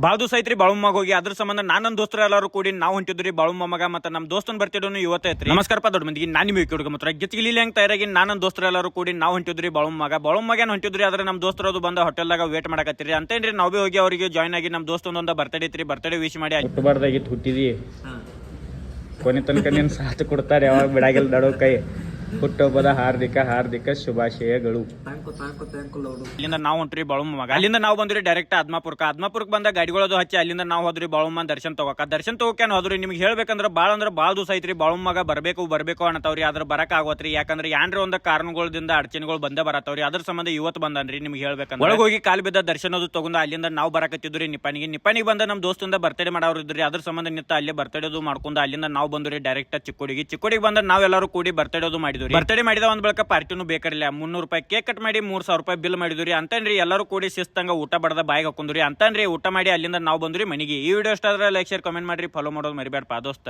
ಭಾಳ ದಿವಸ ಐತ್ರಿ ಬಾಳುಮ್ಮಗ ಹೋಗಿ ಅದ್ರ ಸಂಬಂಧ ನನ್ನ ದೋಸ್ತರ ಎಲ್ಲರೂ ಕೂಡಿ ನಾವು ಹೊಂಟಿದ್ರಿ ಬಾಳುಮ್ಮ ಮಗ ಮತ್ತೆ ನಮ್ಮ ದೋಸ್ತನ್ ಬರ್ತಿಡೋನು ಇವತ್ತೇ ಐತ್ರಿ. ನಮಸ್ಕಾರಪ್ಪ ದೊಡ್ಡ ಮಂದಿಗೆ ನಾನು ನಿಮಗೆ ಕೇಳಿಗೆ ಮಾತ್ರ ಗಿಚ್ಚಿಲಿ ಹೆಂಗ್ ತಯಾರಾಗಿ ನನ್ನ ದೋಸ್ತರ ಎಲ್ಲರೂ ಕೂಡಿ ನಾವು ಹೊಂಟಿದ್ರಿ ಬಾಳುಮ್ಮಗ ಹೊಂಟಿದ್ರಿ ಆದ್ರೆ ನಮ್ಮ ದೋಸ್ತರದು ಬಂದ ಹೋಟೆಲ್ದಾಗ ವೇಟ್ ಮಾಡಕತ್ತೀರಿ ಅಂತೇನ್ರಿ ನಾವು ಭೀ ಹೋಗಿ ಅವರಿಗೆ ಜಾಯ್ನ್ ಆಗಿ ನಮ್ಮ ದೋಸ್ತೊಂದೊಂದು ಬರ್ತಡೇ ಐತ್ರಿ ಬರ್ತಡೇ ವಿಶ್ ಮಾಡಿ ಹುಟ್ಟಬಾರ್ದಾಗಿತ್ತು ಹುಟ್ಟಿದಿ ಕೊನೆ ತನಕ ನೀನು ಸಾಥ್ ಕೊಡ್ತಾರೆ ಯಾವಾಗ ಬಿಡಾಗಿಲ್ಲ ನಡೋ ಕೈ ಹುಟ್ಟುಹಬ್ಬದ ಹಾರ್ದಿಕ ಶುಭಾಶಯಗಳು. ಅಲ್ಲಿಂದ ನಾವು ಹೊಂಟ್ರಿ ಬಾಳುಮ್ಮ ಮಗ ಅಲ್ಲಿಂದ ನಾವು ಬಂದ್ರಿ ಡೈರೆಕ್ಟ್ ಆದ್ಮಾಪುರಕ್ಕೆ ಬಂದ ಗಾಡಿಗಳದು ಹಚ್ಚಿ ಅಲ್ಲಿಂದ ನಾವು ಹೋದ್ರಿ ಬಾಳುಮ್ಮ ದರ್ಶನ ತಗೋಕೇನು ಹೋದ್ರಿ. ನಿಮ್ಗೆ ಹೇಳ್ಬೇಕಂದ್ರೆ ಭಾಳ ದಿವಸ ಐತ್ರಿ ಬಾಳುಮ್ಮಗ ಬರ್ಬೇಕು ಅನ್ನತಾವ್ರಿ ಅದ್ರ ಬರಕ್ ಆಗೋತ್ರಿ ಯಾಕಂದ್ರೆ ಯಾನ್ರಿ ಒಂದ್ ಕಾರಣಗಳಿಂದ ಅಡಚಣೆಗಳು ಬಂದೇ ಬರತ್ತವ್ರಿ ಅದ್ರ ಸಂಬಂಧ ಇವತ್ತು ಬಂದನ್ರಿ. ನಿಮ್ಗೆ ಹೇಳ್ಬೇಕಂದ್ರೆ ಒಳಗೆ ಹೋಗಿ ಕಾಲ್ ಬಿದ್ದ ದರ್ಶನದು ತಗೊಂಡು ಅಲ್ಲಿಂದ ನಾವು ಬರಕತ್ತಿದ್ರಿ ನಿಪ್ಪಾಣಿಗೆ ಬಂದ ನಮ್ಮ ದೋಸ್ತಂದ ಬರ್ತಡೇ ಮಾಡೋರು ಇದ್ರಿ ಅದ್ರ ಸಂಬಂಧ ನಿಂತ ಅಲ್ಲೇ ಬರ್ತಡೇದು ಮಾಡ್ಕೊಂಡು ಅಲ್ಲಿಂದ ನಾವು ಬಂದ್ರಿ ಡೈರೆಕ್ಟ್ ಚಿಕ್ಕೋಡಿಗೆ ಬಂದ ನಾವೆಲ್ಲರೂ ಕೂಡಿ ಬರ್ತಡೇದು ಮಾಡಿದ್ವಿ. ಬರ್ತಡೇ ಮಾಡಿದ ಒಂದ್ ಬಳಕ ಪಾರ್ಟಿನೂ ಬೇಕಾರಿಲ್ಲ ₹300 ಕೇಕ್ ಕಟ್ ಮಾಡಿ ₹3000 ಬಿಲ್ ಮಾಡಿದ್ರಿ ಅಂತನ್ರಿ. ಎಲ್ಲರೂ ಕೂಡಿ ಶಿಸ್ತಂಗ ಊಟ ಬಡದ ಬಾಯಿಗೆ ಹಾಕೊಂಡ್ರಿ ಅಂತನ್ರಿ. ಊಟ ಮಾಡಿ ಅಲ್ಲಿಂದ ನಾವು ಬಂದ್ರಿ ಮನೆಗೆ. ಈ ವಿಡಿಯೋ ಇಷ್ಟ ಆದ್ರೆ ಲೈಕ್ ಶೇರ್ ಕಮೆಂಟ್ ಮಾಡ್ರಿ, ಫಾಲೋ ಮಾಡೋದು ಮರಿಬೇಡಪ್ಪ ದೋಸ್ತ.